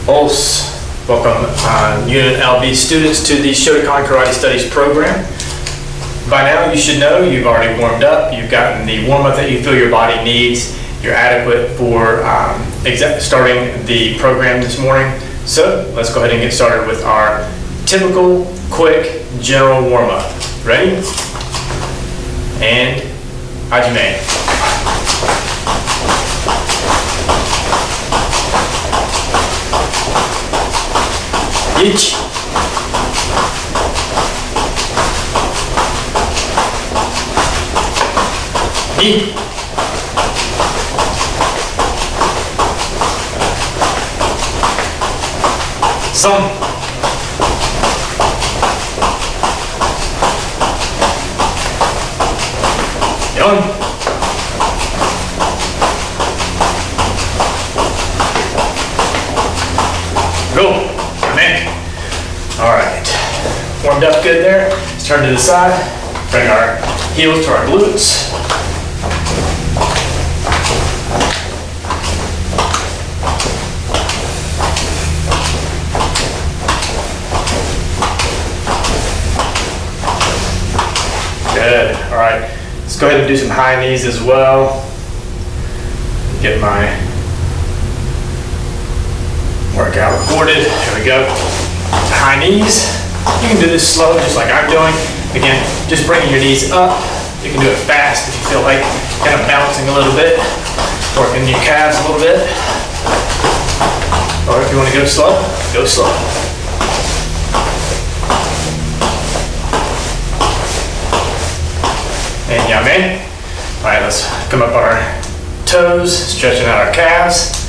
Os. Welcome UNLV students to the Shotokan Karate Studies program. By now you should know you've already warmed up, you've gotten the warm-up that you feel your body needs, you're adequate for starting the program this morning. So let's go ahead and get started with our typical, quick, general warm-up. Ready? And Hajime. Ichi. Ni. San. Yon. Go. Alright, warmed up good there. Let's turn to the side, bring our heels to our glutes. Good, alright. Let's go ahead and do some high knees as well. Get my workout recorded. Here we go. High knees. You can do this slow, just like I'm doing. Again, just bringing your knees up. You can do it fast if you feel like kind of bouncing a little bit, working your calves a little bit. Or if you want to go slow, go slow. And yame. All right, let's come up on our toes, stretching out our calves.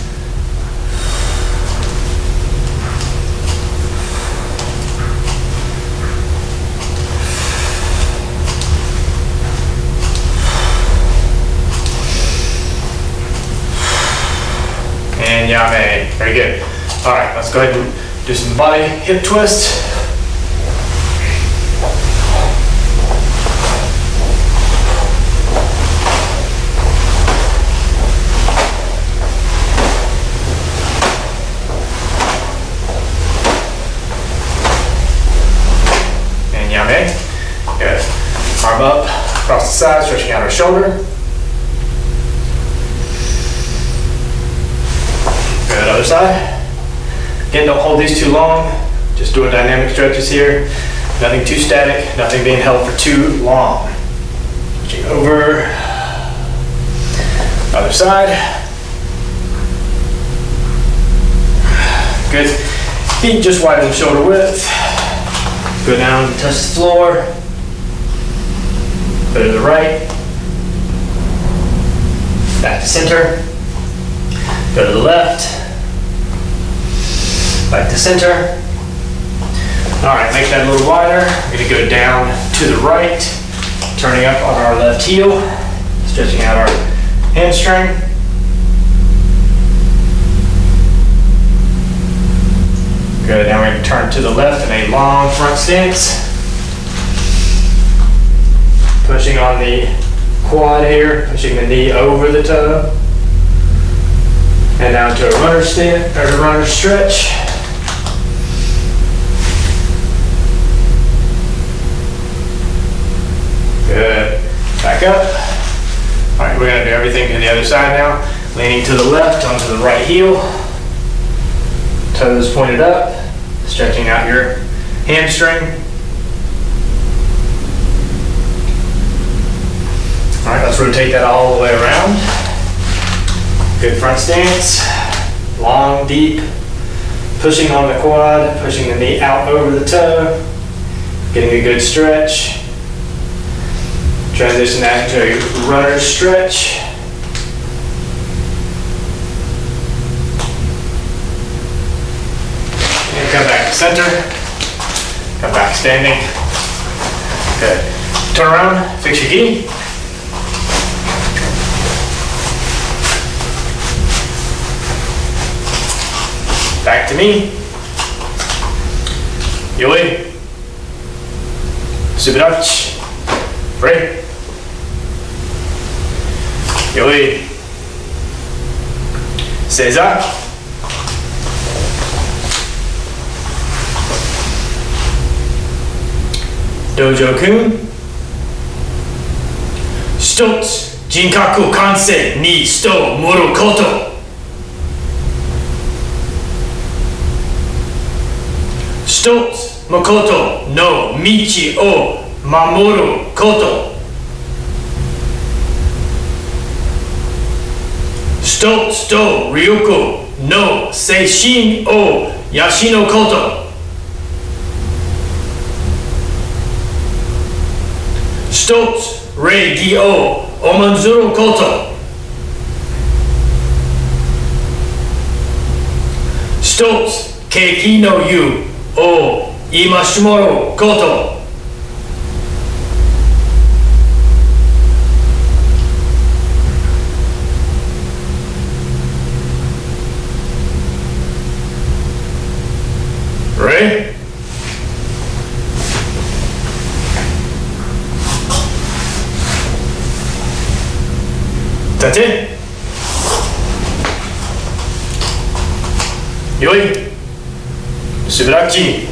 And yame. Very good. All right, let's go ahead and do some body hip twists. And yame. Good. Arm up, across the side, stretching out our shoulder. Good, other side. Again, don't hold these too long. Just doing dynamic stretches here. Nothing too static, nothing being held for too long. Switching over. Other side. Good. Feet just widen shoulder width. Go down, touch the floor. Go to the right. Back to center. Go to the left. Back to center. All right, make that a little wider. We're gonna go down to the right, turning up on our left heel, stretching out our hamstring. Good, now we're gonna turn to the left in a long front stance. Pushing on the quad here, pushing the knee over the toe. And down to a runner stand, or a runner stretch. Good. Back up. All right, we're gonna do everything to the other side now. Leaning to the left onto the right heel. Toes pointed up. Stretching out your hamstring. All right, let's rotate that all the way around. Good front stance, long, deep, pushing on the quad, pushing the knee out over the toe, getting a good stretch. Transition that into a runner stretch. And come back to center, come back standing. Good. Turn around, fix your gi. Back to me. Yoi. Subirachi. Free. Yoi. Seiza. Dojo-kun. 一つ、人格完成に人を盛ること。一つ、誠の道を守ること。一つと力の精神を養うこと。一つ、礼儀を重んずること。一つ、景気の湯を戒めること。Ready? That's it. よい。すばらしい。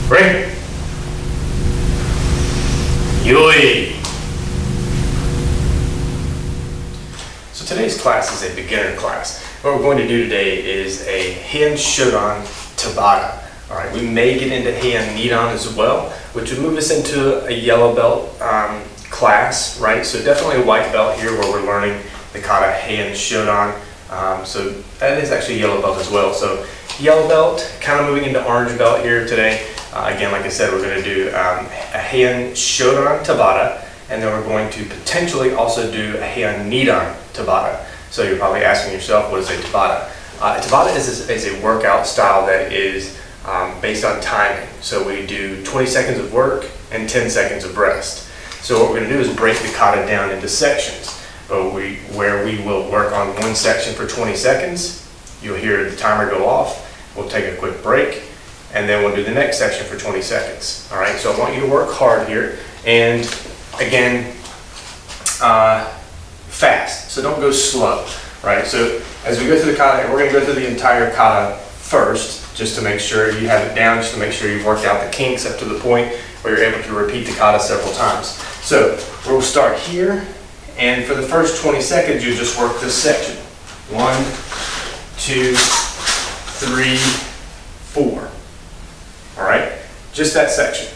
Ready? よい。So today's class is a beginner class. What we're going to do today is a Heian Shodan Tabata. All right, we may get into Heian Nidan as well, which would move us into a yellow belt class, right? So definitely a white belt here where we're learning the kata Heian Shodan. So that is actually yellow belt as well. So yellow belt, kind of moving into orange belt here today. Again, like I said, we're going to do a Heian Shodan Tabata, and then we're going to potentially also do a Heian Nidan Tabata. So you're probably asking yourself, what is a Tabata? A Tabata is a workout style that is based on timing. So we do 20 seconds of work and 10 seconds of rest. So what we're going to do is break the kata down into sections. Where we will work on one section for 20 seconds. You'll hear the timer go off. We'll take a quick break, and then we'll do the next section for 20 seconds. All right, so I want you to work hard here, and again, fast. So don't go slow, right? So as we go through the kata, we're going to go through the entire kata first, just to make sure you have it down, just to make sure you've worked out the kinks up to the point where you're able to repeat the kata several times. So we'll start here, and for the first 20 seconds, you just work this section. 1, 2, 3, 4. All right, just that section.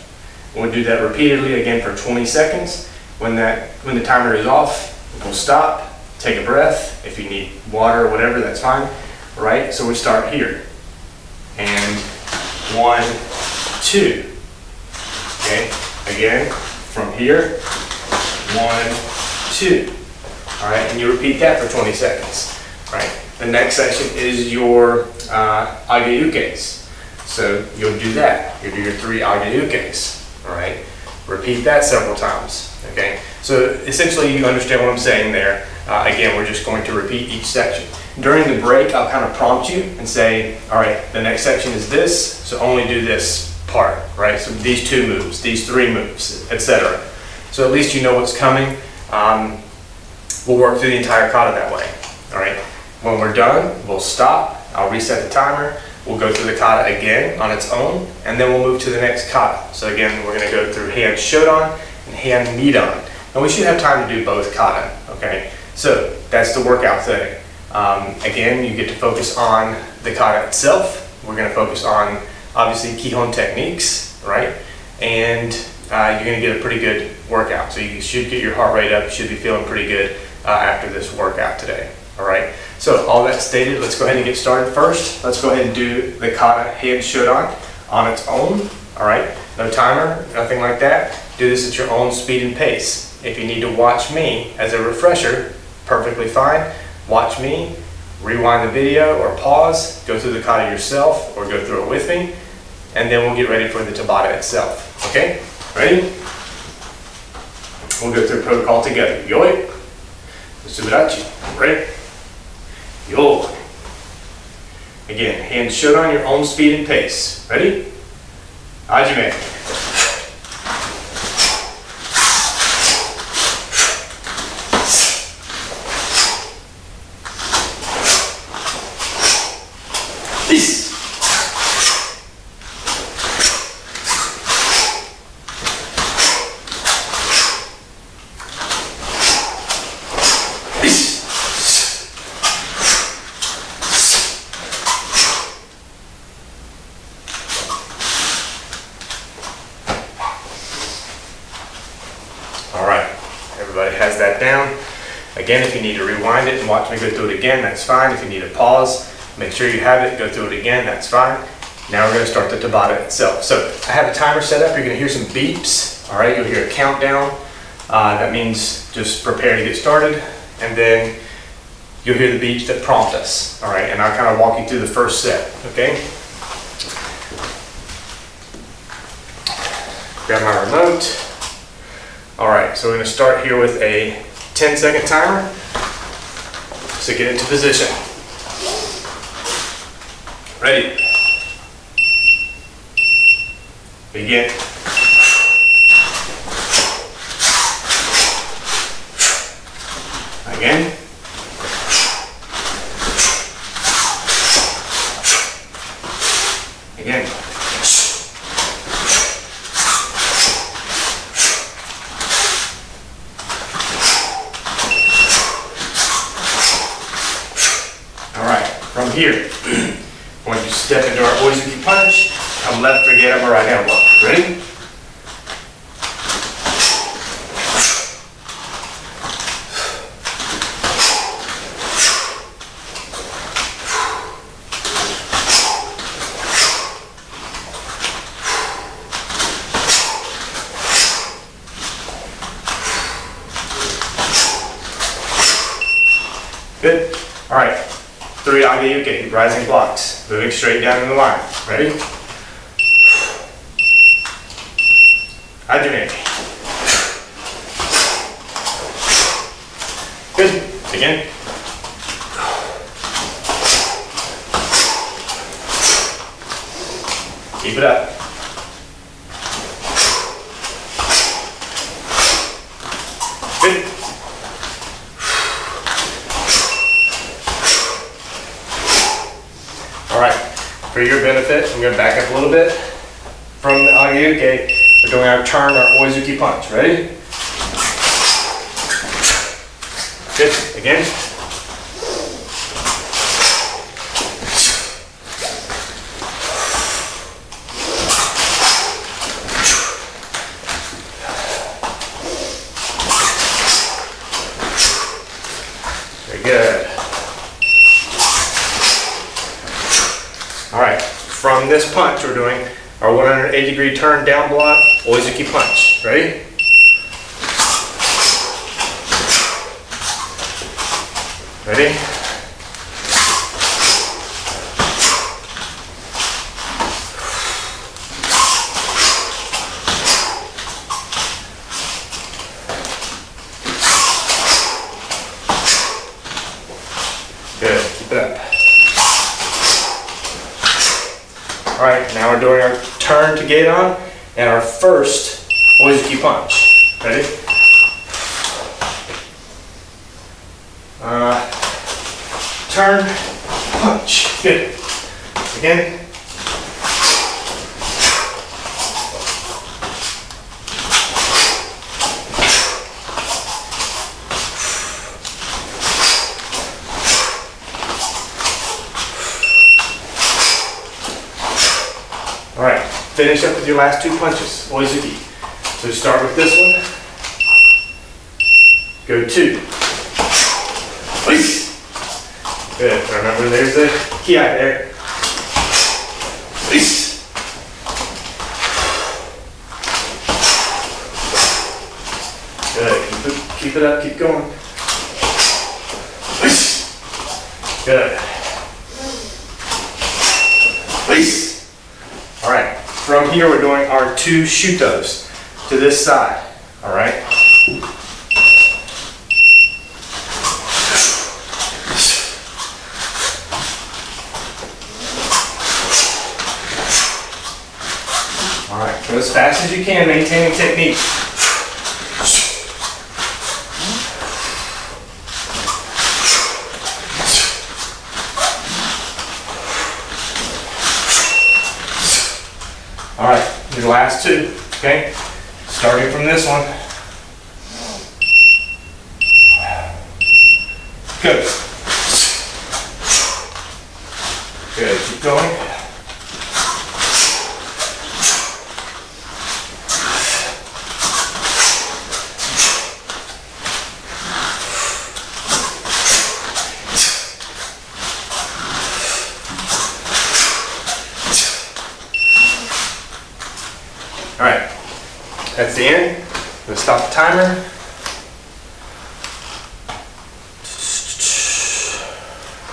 We'll do that repeatedly again for 20 seconds. When the timer is off, we'll stop, take a breath. If you need water or whatever, that's fine. All right, so we start here. And 1, 2. Okay, again, from here, 1, 2. All right, and you repeat that for 20 seconds. All right, the next section is your agayukes. So you'll do that. You'll do your 3 agayukes. All right, repeat that several times. Okay, so essentially you understand what I'm saying there. Again, we're just going to repeat each section. During the break, I'll kind of prompt you and say, all right, the next section is this, so only do this part, right? So these 2 moves, these 3 moves, etc. So at least you know what's coming. We'll work through the entire kata that way, all right? When we're done, we'll stop. I'll reset the timer. We'll go through the kata again on its own, and then we'll move to the next kata. So again, we're going to go through Heian Shodan and Heian Nidan. And we should have time to do both kata, okay? So that's the workout today. Again, you get to focus on the kata itself. We're going to focus on, obviously, Kihon techniques, right? And you're going to get a pretty good workout. So you should get your heart rate up. You should be feeling pretty good after this workout today, all right? So all that stated, let's go ahead and get started first. Let's go ahead and do the kata Heian Shodan on its own, all right? No timer, nothing like that. Do this at your own speed and pace. If you need to watch me as a refresher, perfectly fine. Watch me, rewind the video or pause, go through the kata yourself or go through it with me, and then we'll get ready for the Tabata itself. Okay? Ready? We'll go through protocol together. Yoi. Sudachi. Ready? Yo. Again, hands Shodan your own speed and pace. Ready? Hajime. Again, if you need to rewind it and watch me go through it again, that's fine. If you need to pause, make sure you have it, go through it again, that's fine. Now we're going to start the Tabata itself. So I have a timer set up. You're going to hear some beeps. All right, you'll hear a countdown. That means just prepare to get started. And then you'll hear the beeps that prompt us. All right, and I'll kind of walk you through the first set, okay? Grab my remote. All right, so we're going to start here with a 10-second timer. So get into position. Ready? Begin. Again. Again. All right, from here, when you step into our Oizuki punch, come left or get up or right hand block. Ready? Good. All right. 3 Agayuke, rising blocks, moving straight down in the line. Ready? Hajime. Good. Again. Keep it up. Good. All right, for your benefit, I'm going to back up a little bit. From the Agayuke, we're doing our turn, our Oizuki punch. Ready? Good. Again. Very good. All right, from this punch, we're doing our 180-degree turn down block, Oizuki punch. Ready? Ready? Good, keep it up. All right, now we're doing our turn to gate on and our first Oizuki punch. Ready? Turn, punch. Good. Again. All right, finish up with your last 2 punches, Oizuki. So start with this one. Go 2. Good. Remember, there's the ki there. Good. Keep it up. Keep going. Good. All right. From here, we're doing our 2 shutos to this side. All right. All right, go as fast as you can, maintaining technique. All right, your last 2, okay? Starting from this one. Good. Good, keep going. That's the end. I'm gonna stop the timer.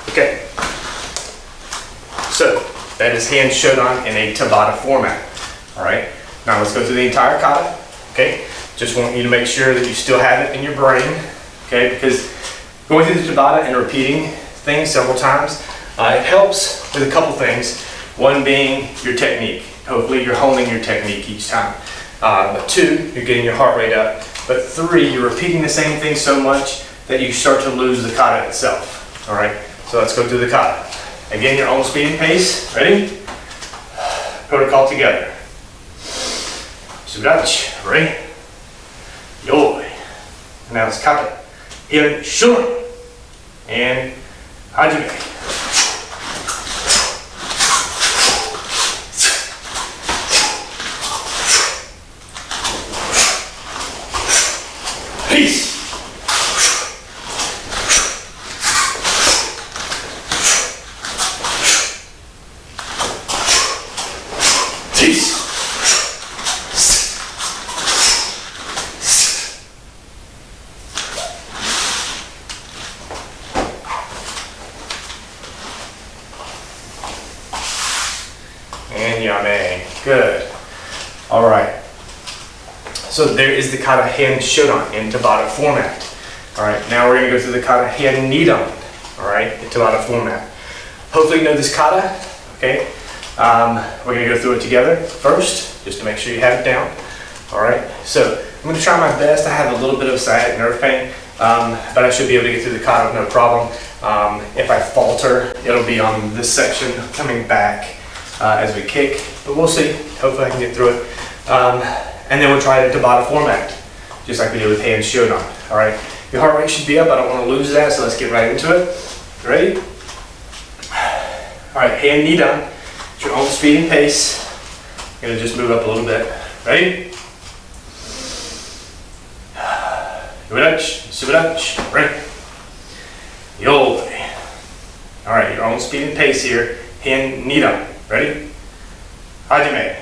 Okay. So that is Heian Shodan in a Tabata format. All right. Now let's go through the entire kata. Okay. Just want you to make sure that you still have it in your brain. Okay. Because going through the Tabata and repeating things several times, it helps with a couple things. One being your technique. Hopefully you're honing your technique each time. But 2, you're getting your heart rate up. But 3, you're repeating the same thing so much that you start to lose the kata itself. All right. So let's go through the kata. Again, your own speed and pace. Ready? Protocol together. Sudachi. Ready? Yoi. Now it's kata. Heian Shodan. And hajime. Peace. Peace. And yame. Good. All right. So there is the kata Heian Shodan in Tabata format. All right, now we're going to go through the kata Heian Nidan, all right, in Tabata format. Hopefully you know this kata, okay? We're going to go through it together first, just to make sure you have it down. All right, so I'm going to try my best. I have a little bit of sciatic nerve pain, but I should be able to get through the kata, no problem. If I falter, it'll be on this section coming back as we kick, but we'll see. Hopefully I can get through it. And then we'll try the Tabata format, just like we did with Heian Shodan. All right, your heart rate should be up. I don't want to lose that, so let's get right into it. Ready? All right, Heian Nidan. It's your own speed and pace. You're gonna just move up a little bit. Ready? Sudachi. Ready? Yoi. All right, your own speed and pace here. Heian Nidan. Ready? Hajime.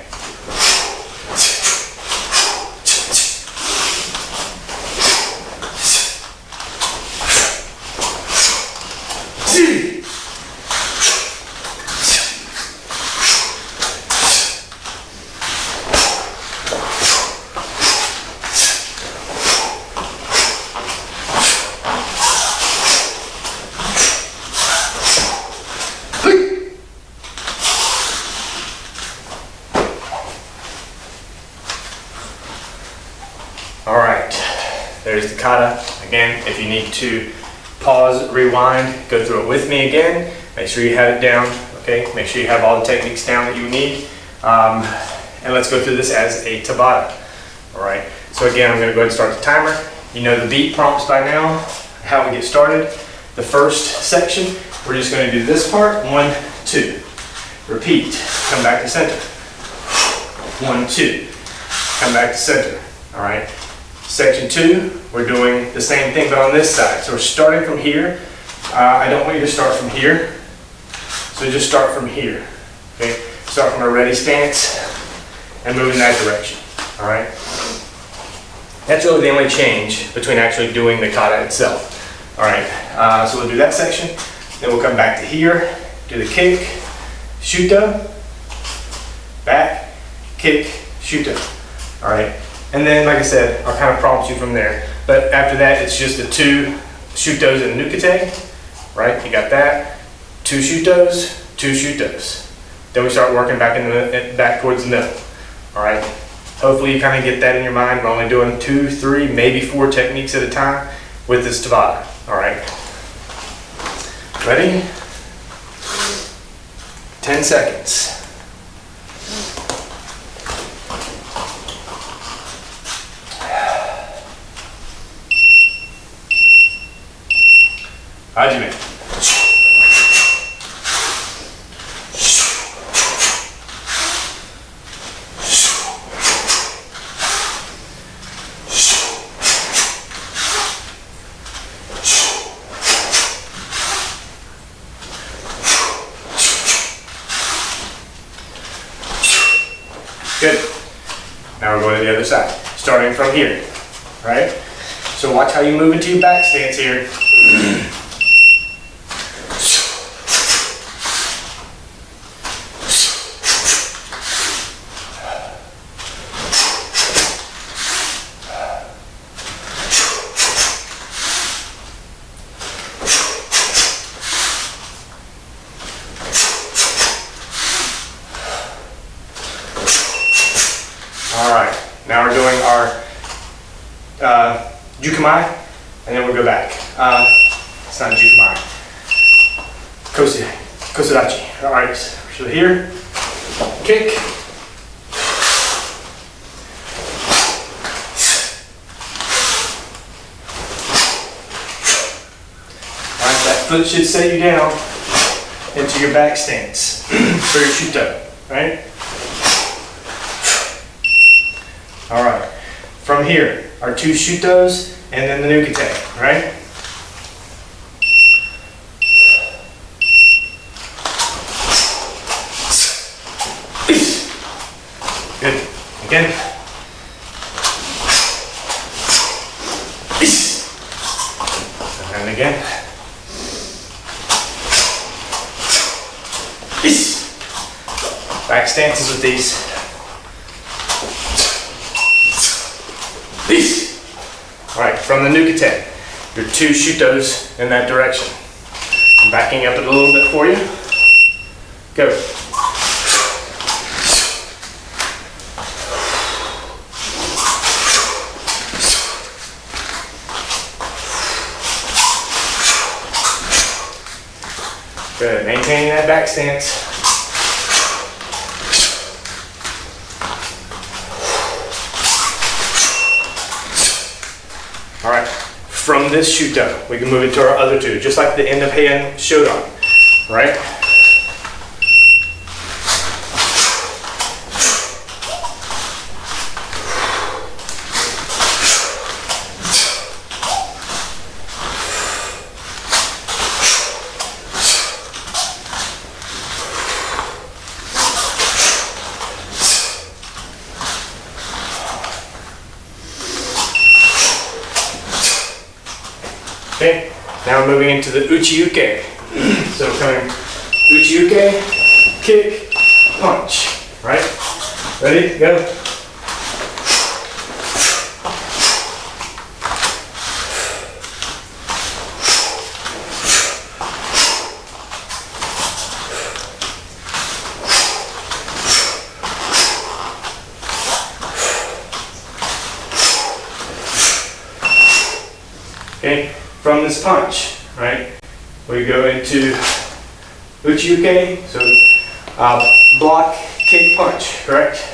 All right, there's the kata. Again, if you need to pause, rewind, go through it with me again. Make sure you have it down, okay? Make sure you have all the techniques down that you need. And let's go through this as a Tabata. All right, so again, I'm gonna go ahead and start the timer. You know the beat prompts by now, how we get started. The first section, we're just gonna do this part, 1, 2. Repeat, come back to center. 1, 2, come back to center, all right? Section 2, we're doing the same thing, but on this side. So we're starting from here. I don't want you to start from here. So just start from here, okay? Start from a ready stance and move in that direction, all right? That's really the only change between actually doing the kata itself, all right? So we'll do that section, then we'll come back to here, do the kick, shuto, back, kick, shuto, all right? And then, like I said, I'll kind of prompt you from there. But after that, it's just the 2 shutos and nukete, right? You got that. 2 shutos, 2 shutos. Then we start working back towards the middle, all right? Hopefully you kind of get that in your mind. We're only doing 2, 3, maybe 4 techniques at a time with this Tabata, all right? Ready? 10 seconds. Hajime. Good. Now we're going to the other side. starting from here, right? So watch how you move into your back stance here. All right, now we're doing our jukamai, and then we'll go back. It's not jukamai. Kosudachi. All right, so here, kick. All right, that foot should set you down into your back stance for your shuto, right? All right, from here, our 2 shutos and then the nukete, right? Good, again. And then again. Back stances with these. Alright, from the nukete, your 2 shutos in that direction. I'm backing up it a little bit for you. Go. Good, maintaining that back stance. All right, from this shuto, we can move into our other 2, just like the end of Heian Shodan, right? Okay, now we're moving into the uchi-uke. So coming uchi-uke, kick, punch, right? Ready, go. Okay. From this punch, right, we go into uchi-uke, so block, kick, punch, correct?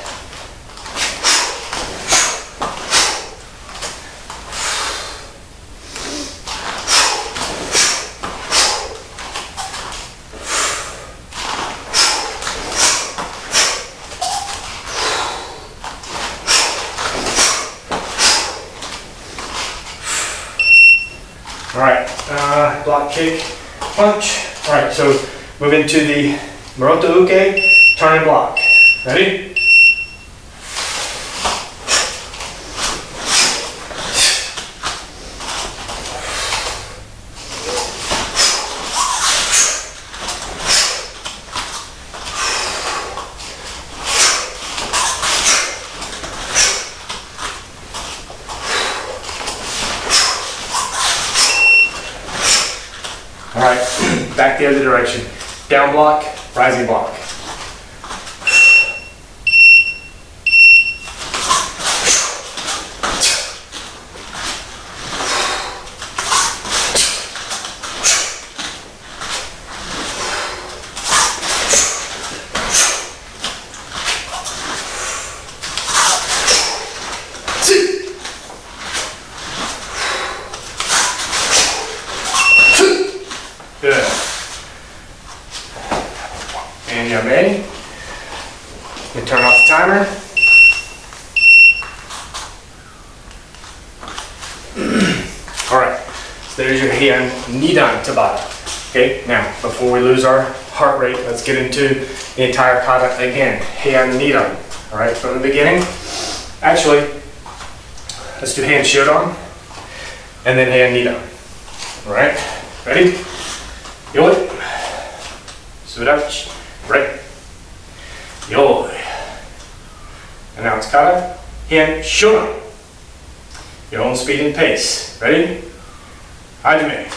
All right, block, kick, punch. All right, so move into the Maroto Uke, turn and block. Ready? All right, back the other direction. Down block, rising block. Good. And you're ready. You turn off the timer. All right. So there's your Heian Nidan Tabata. Okay. Now, before we lose our heart rate, let's get into the entire kata again. Heian Nidan. All right. From the beginning. Actually, Let's do hand Shodan and then hand Nidan. All right, ready? Yoi. Sudachi. Right. Yoi. And now it's kata, hand Shodan. Your own speed and pace. Ready? Hajime.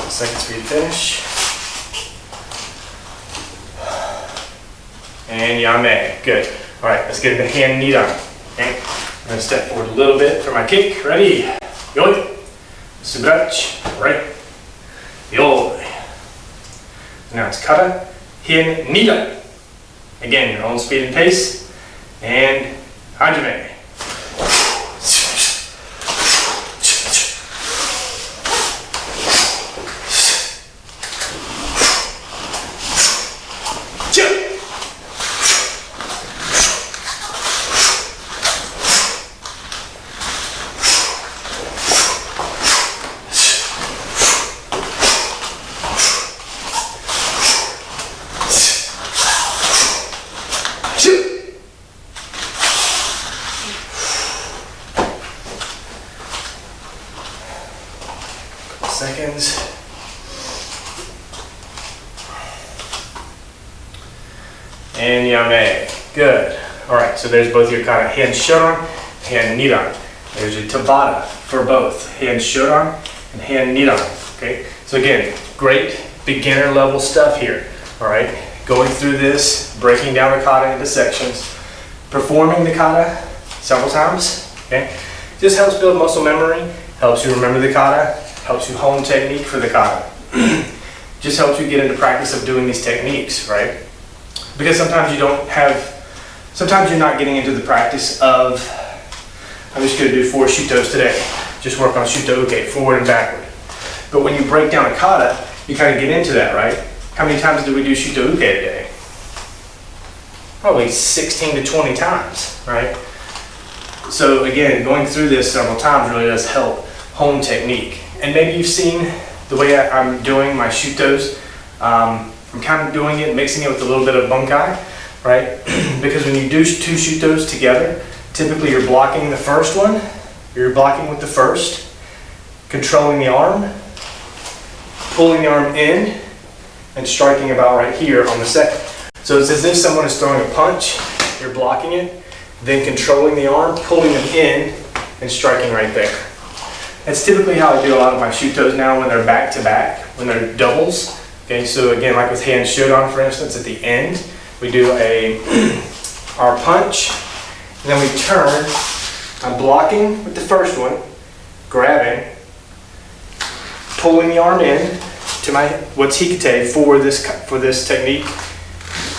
Seconds for you to finish. And yame. Good. All right, let's get into hand Nidan. Okay. I'm going to step forward a little bit for my kick. Ready? Yoi. Subrachi. Right. Yoi. Now it's kata, hand Nidan. Again, your own speed and pace. And hajime. Seconds. And yame. Good. All right, so there's both your kata, hand Shodan, hand Nidan. There's your Tabata for both, hand Shodan and hand Nidan. Okay, so again, great beginner level stuff here. All right, going through this, breaking down the kata into sections, performing the kata several times. Okay, just helps build muscle memory, helps you remember the kata, helps you hone technique for the kata. Just helps you get into practice of doing these techniques, right? Because sometimes you don't have, sometimes you're not getting into the practice of, I'm just going to do 4 shutos today. Just work on Shotokan, forward and backward. But when you break down a kata, you kind of get into that, right? How many times do we do Shotokan a day? Probably 16 to 20 times, right? So again, going through this several times really does help hone technique. And maybe you've seen the way I'm doing my shutos. I'm kind of doing it, mixing it with a little bit of bunkai, right? Because when you do 2 shutos together, typically you're blocking the first one, you're blocking with the first, controlling the arm, pulling the arm in, and striking about right here on the second. So it's as if someone is throwing a punch, you're blocking it, then controlling the arm, pulling them in, and striking right there. That's typically how I do a lot of my shutos now when they're back to back, when they're doubles. Okay, so again, like with hand Shodan, for instance, at the end, we do our punch, and then we turn. I'm blocking with the first one, grabbing, pulling the arm in to my what's hikite for this technique,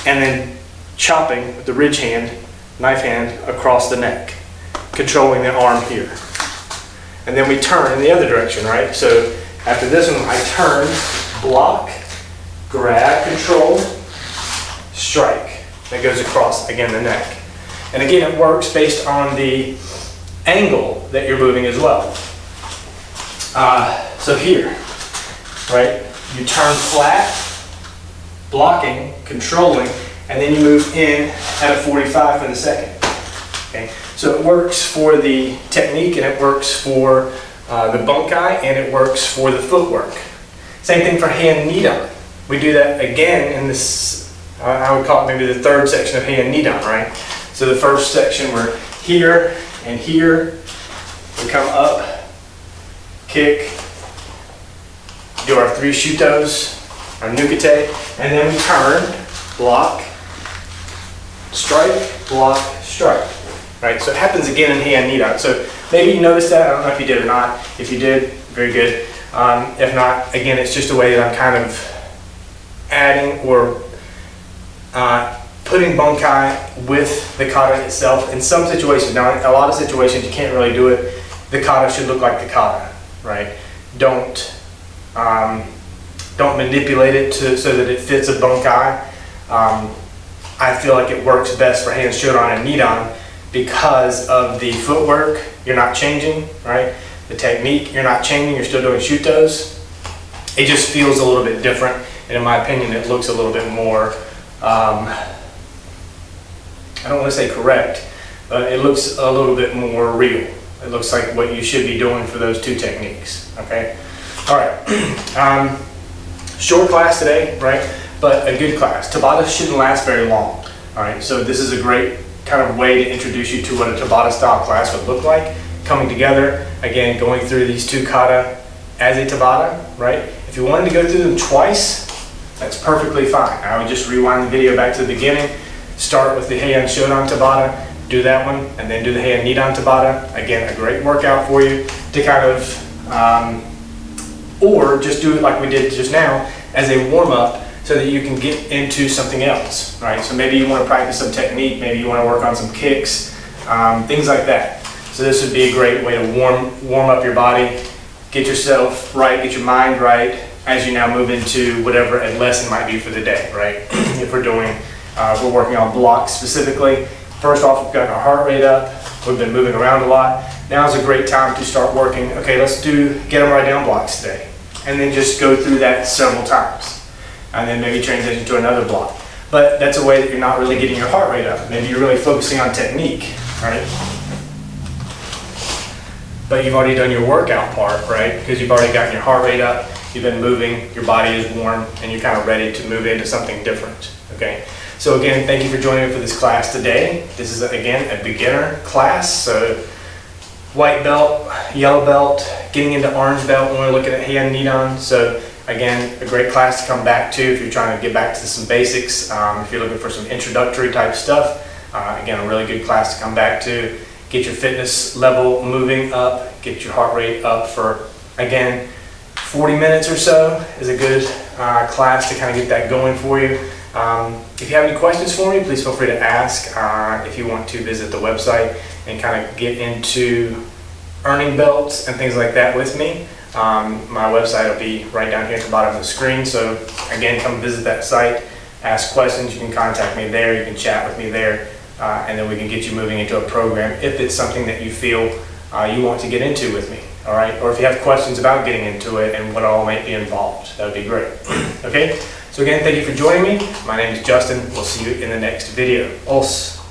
and then chopping with the ridge hand, knife hand across the neck, controlling the arm here. And then we turn in the other direction, right? So after this one, I turn, block, grab, control, strike. That goes across, again, the neck. And again, it works based on the angle that you're moving as well. So here, right? You turn flat, blocking, controlling, and then you move in at a 45 for the second. Okay? So it works for the technique, and it works for the bunkai, and it works for the footwork. Same thing for hand Nidan. We do that again in this, I would call it maybe the third section of hand Nidan, right? So the first section, we're here and here. We come up, kick, do our 3 shutos, our nukite, and then we turn, block, strike, block, strike. Right, so it happens again in hand Nidan. So maybe you noticed that. I don't know if you did or not. If you did, very good. If not, again, it's just a way that I'm kind of adding or putting bunkai with the kata itself. In some situations, now in a lot of situations you can't really do it. The kata should look like the kata, right? Don't manipulate it so that it fits a bunkai. I feel like it works best for Heian, Shodan, and Nidan because of the footwork. You're not changing, right? The technique, you're not changing, you're still doing shutos. It just feels a little bit different, and in my opinion, it looks a little bit more, I don't want to say correct, but it looks a little bit more real. It looks like what you should be doing for those two techniques, okay? All right, short class today, right? But a good class. Tabata shouldn't last very long, all right? So this is a great kind of way to introduce you to what a Tabata style class would look like. Coming together, again, going through these two kata as a Tabata, right? If you wanted to go through them twice, that's perfectly fine. I would just rewind the video back to the beginning, start with the Heian Shodan Tabata, do that one, and then do the Heian Nidan Tabata. Again, a great workout for you to kind of, or just do it like we did just now as a warm-up so that you can get into something else, right? So maybe you want to practice some technique, maybe you want to work on some kicks, things like that. So this would be a great way to warm up your body, get yourself right, get your mind right as you now move into whatever a lesson might be for the day, right? If we're working on blocks specifically. First off, we've got our heart rate up. We've been moving around a lot. Now is a great time to start working. Okay, let's get them right down blocks today. And then just go through that several times. And then maybe transition to another block. But that's a way that you're not really getting your heart rate up. Maybe you're really focusing on technique, right? But you've already done your workout part, right? Because you've already gotten your heart rate up, you've been moving, your body is warm, and you're kind of ready to move into something different, okay? So again, thank you for joining me for this class today. This is, again, a beginner class, so white belt, yellow belt, getting into orange belt when we're looking at Heian Nidan. So again, a great class to come back to if you're trying to get back to some basics, if you're looking for some introductory type stuff. Again, a really good class to come back to. Get your fitness level moving up, get your heart rate up for, again, 40 minutes or so is a good class to kind of get that going for you. If you have any questions for me, please feel free to ask. If you want to visit the website and kind of get into earning belts and things like that with me, my website will be right down here at the bottom of the screen. So again, come visit that site, ask questions, you can contact me there, you can chat with me there. And then we can get you moving into a program if it's something that you feel you want to get into with me, all right? Or if you have questions about getting into it and what all might be involved, that would be great. Okay, so again, thank you for joining me. My name is Justin. We'll see you in the next video. Os.